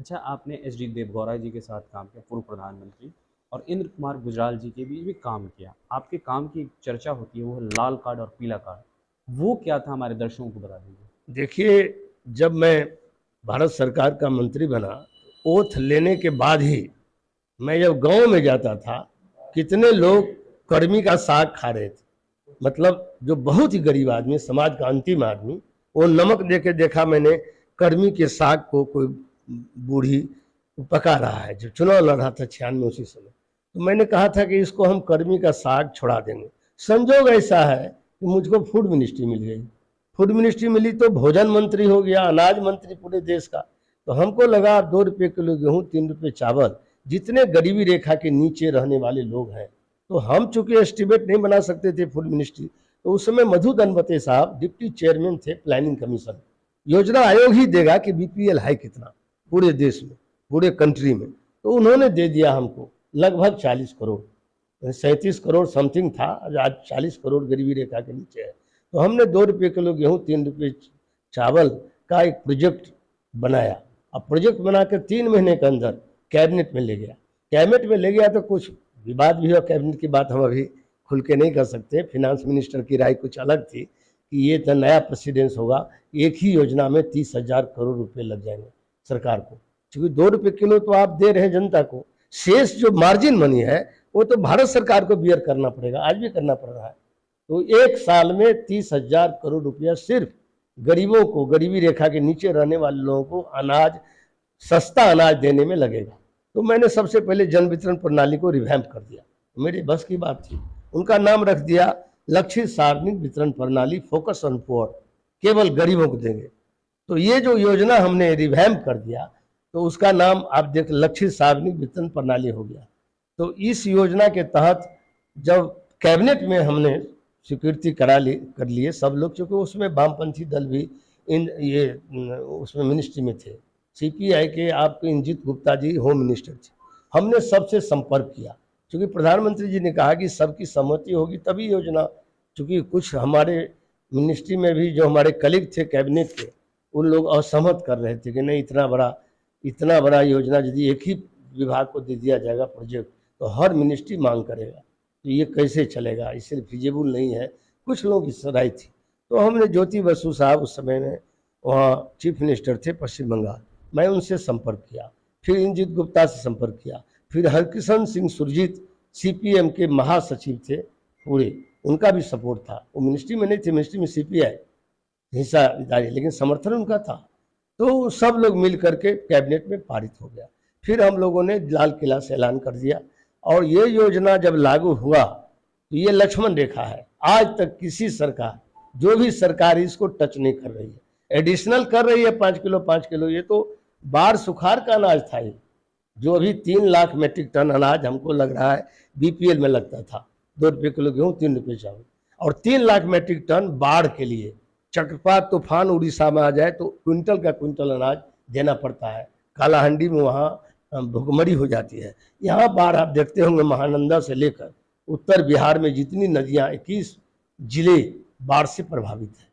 अच्छा, आपने H D Deve Gowda जी के साथ काम किया, पूर्व प्रधानमंत्री, और इंद्र कुमार गुजराल जी के बीच भी काम किया। आपके काम की एक चर्चा होती है, वो है लाल कार्ड और पीला कार्ड। वो क्या था, हमारे दर्शकों को बता दीजिए। देखिए, जब मैं भारत सरकार का मंत्री बना, ओथ लेने के बाद ही मैं जब गांव में जाता था, कितने लोग कर्मी का साग खा रहे थे। मतलब जो बहुत ही गरीब आदमी, समाज का अंतिम आदमी, वो नमक दे के देखा मैंने, कर्मी के साग को कोई बूढ़ी पका रहा है, जो चुनाव लड़ रहा था 96 उसी समय। तो मैंने कहा था कि इसको हम कर्मी का साग छुड़ा देंगे। संजोग ऐसा है कि मुझको फूड मिनिस्ट्री मिल गई। फूड मिनिस्ट्री मिली तो भोजन मंत्री हो गया, अनाज मंत्री पूरे देश का। तो हमको लगा 2 रुपये किलो गेहूँ, 3 रुपये चावल, जितने गरीबी रेखा के नीचे रहने वाले लोग हैं, तो हम चूंकि एस्टिमेट नहीं बना सकते थे फूड मिनिस्ट्री, तो उस समय मधु दनवते साहब डिप्टी चेयरमैन थे प्लानिंग कमीशन। योजना आयोग ही देगा कि बीपीएल है कितना पूरे देश में, पूरे कंट्री में। तो उन्होंने दे दिया हमको लगभग 40 करोड़, 37 करोड़ समथिंग था, आज 40 करोड़ गरीबी रेखा के नीचे है। तो हमने 2 रुपये किलो गेहूँ, 3 रुपये चावल का एक प्रोजेक्ट बनाया। अब प्रोजेक्ट बनाकर 3 महीने के अंदर कैबिनेट में ले गया। कैबिनेट में ले गया तो कुछ विवाद भी हुआ, कैबिनेट की बात हम अभी खुल के नहीं कर सकते। फिनांस मिनिस्टर की राय कुछ अलग थी कि ये तो नया प्रेसिडेंस होगा, एक ही योजना में 30,000 करोड़ रुपए लग जाएंगे सरकार को, क्योंकि 2 रुपये किलो तो आप दे रहे हैं जनता को, शेष जो मार्जिन मनी है वो तो भारत सरकार को बियर करना पड़ेगा, आज भी करना पड़ रहा है। तो एक साल में 30,000 करोड़ रुपया सिर्फ गरीबों को, गरीबी रेखा के नीचे रहने वाले लोगों को अनाज, सस्ता अनाज देने में लगेगा। तो मैंने सबसे पहले जन वितरण प्रणाली को रिवैम्प कर दिया, मेरे बस की बात थी। उनका नाम रख दिया लक्षित सार्वजनिक वितरण प्रणाली, फोकस ऑन पुअर, केवल गरीबों को देंगे। तो ये जो योजना हमने रिवैम्प कर दिया, तो उसका नाम आप देख, लक्षित सार्वजनिक वितरण प्रणाली हो गया। तो इस योजना के तहत जब कैबिनेट में हमने स्वीकृति कर लिए सब लोग, क्योंकि उसमें वामपंथी दल भी उसमें मिनिस्ट्री में थे। सीपीआई के आपके इंजित गुप्ता जी होम मिनिस्टर थे। हमने सबसे संपर्क किया, क्योंकि प्रधानमंत्री जी ने कहा कि सबकी सहमति होगी तभी योजना, क्योंकि कुछ हमारे मिनिस्ट्री में भी जो हमारे कलीग थे कैबिनेट के, उन लोग असहमत कर रहे थे कि नहीं, इतना बड़ा योजना यदि एक ही विभाग को दे दिया जाएगा प्रोजेक्ट, तो हर मिनिस्ट्री मांग करेगा, तो ये कैसे चलेगा, इससे फिजिबल नहीं है। कुछ लोग इस राय थी। तो हमने ज्योति बसु साहब उस समय में वहाँ चीफ मिनिस्टर थे पश्चिम बंगाल, मैं उनसे संपर्क किया, फिर इंजित गुप्ता से संपर्क किया, फिर हरकिशन सिंह सुरजीत सीपीएम के महासचिव थे पूरे, उनका भी सपोर्ट था। वो मिनिस्ट्री में नहीं थे, मिनिस्ट्री में सीपीआई हिस्सादारी, लेकिन समर्थन उनका था। तो सब लोग मिल करके कैबिनेट में पारित हो गया। फिर हम लोगों ने लाल किला से ऐलान कर दिया, और ये योजना जब लागू हुआ तो ये लक्ष्मण रेखा है। आज तक किसी सरकार, जो भी सरकार इसको टच नहीं कर रही है, एडिशनल कर रही है 5 किलो 5 किलो। ये तो बाढ़ सुखाड़ का अनाज था ये, जो अभी 3 लाख मेट्रिक टन अनाज हमको लग रहा है बीपीएल में लगता था। 2 रुपये किलो गेहूँ, 3 रुपये चावल, और 3 लाख मेट्रिक टन बाढ़ के लिए, चक्रवात तूफान उड़ीसा में आ जाए तो क्विंटल का क्विंटल अनाज देना पड़ता है। कालाहांडी में वहाँ भुखमरी हो जाती है। यहाँ बाढ़ आप देखते होंगे, महानंदा से लेकर उत्तर बिहार में जितनी नदियाँ, 21 जिले बाढ़ से प्रभावित है।